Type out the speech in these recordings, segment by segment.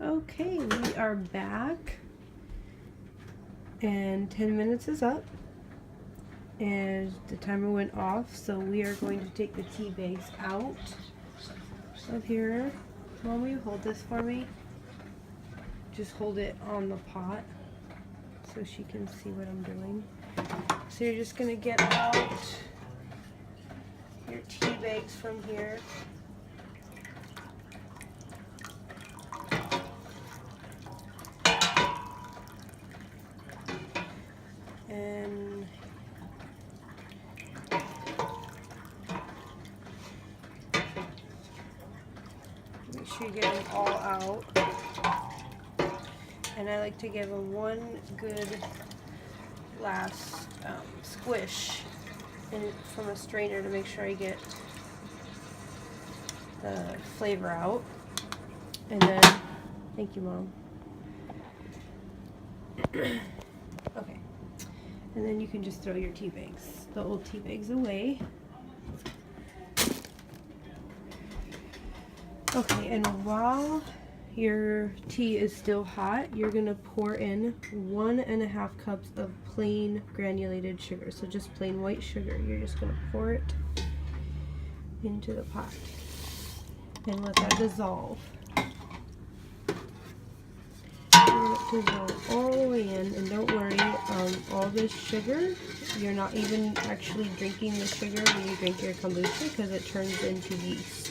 Okay, we are back and 10 minutes is up and the timer went off, so we are going to take the tea bags out of here. Mom, will you hold this for me? Just hold it on the pot so she can see what I'm doing. So you're just gonna get out your tea bags from here. And make sure you get them all out. And I like to give them one good last squish from a strainer to make sure I get the flavor out. And then, thank you, Mom. Okay. And then you can just throw your tea bags, the old tea bags, away. Okay, and while your tea is still hot, you're gonna pour in 1.5 cups of plain granulated sugar. So just plain white sugar. You're just gonna pour it into the pot and let that dissolve. Let it dissolve all the way in, and don't worry, all this sugar, you're not even actually drinking the sugar when you drink your kombucha because it turns into yeast.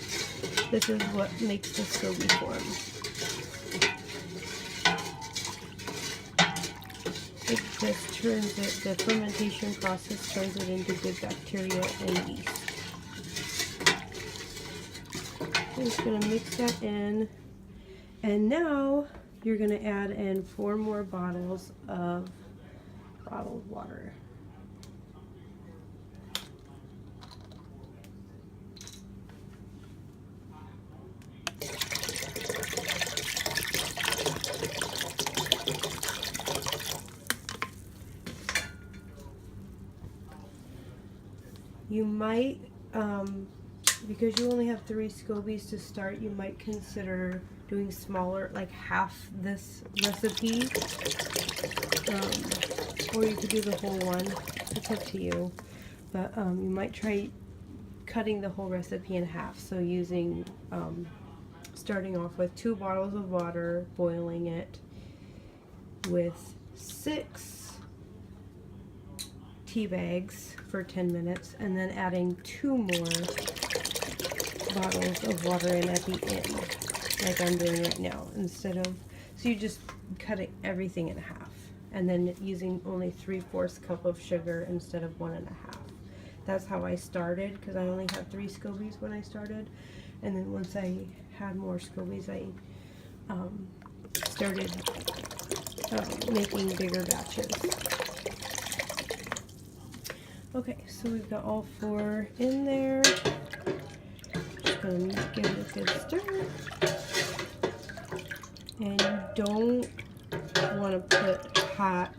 This is what makes the SCOBY form. It just turns it, the fermentation process turns it into good bacteria and yeast. I'm just going to mix that in, and now you're going to add in 4 more bottles of bottled water. You might, because you only have 3 SCOBYs to start, you might consider doing smaller, like half this recipe, or you could do the whole one. It's up to you, but you might try cutting the whole recipe in half. So using, starting off with 2 bottles of water, boiling it with 6 tea bags for 10 minutes, and then adding 2 more bottles of water in at the end, like I'm doing right now, instead of, so you just cut everything in half, and then using only 3/4 cup of sugar instead of 1.5. That's how I started, because I only had 3 SCOBYs when I started, and then once I had more SCOBYs, I started making bigger batches. Okay, so we've got all 4 in there. Just gonna give it a good stir. And you don't want to put hot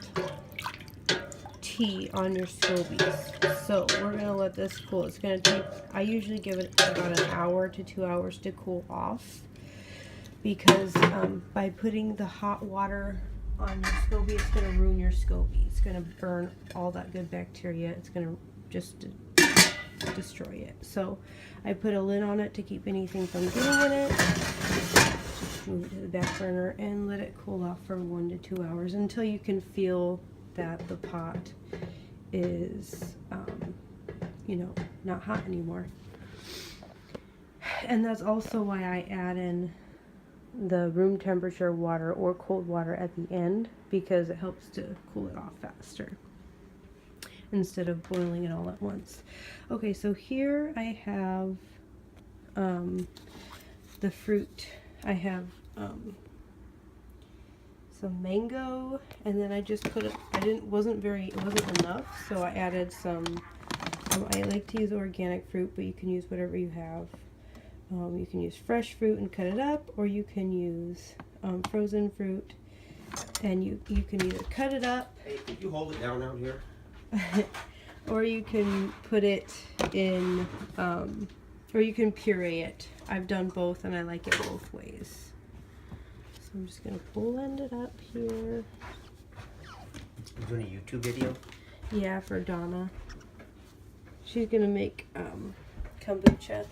tea on your SCOBYs. So we're gonna let this cool. It's gonna take, I usually give it about 1 hour to 2 hours to cool off, because by putting the hot water on your SCOBY, it's going to ruin your SCOBY. It's going to burn all that good bacteria. It's going to just destroy it. So I put a lid on it to keep anything from getting in it. Just move it to the back burner and let it cool off for 1 to 2 hours until you can feel that the pot is, you know, not hot anymore. And that's also why I add in the room temperature water or cold water at the end, because it helps to cool it off faster instead of boiling it all at once. Okay, so here I have the fruit. I have some mango, and then I just put it, it wasn't enough, so I added some, I like to use organic fruit, but you can use whatever you have. You can use fresh fruit and cut it up, or you can use frozen fruit, and you can either cut it up. Hey, could you hold it down out here? Or you can put it in, or you can puree it. I've done both, and I like it both ways. I'm just gonna blend it up here. You doing a YouTube video? Yeah, for Donna. She's gonna make kombucha.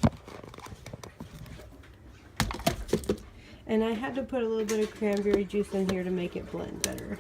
And I had to put a little bit of cranberry juice in here to make it blend better.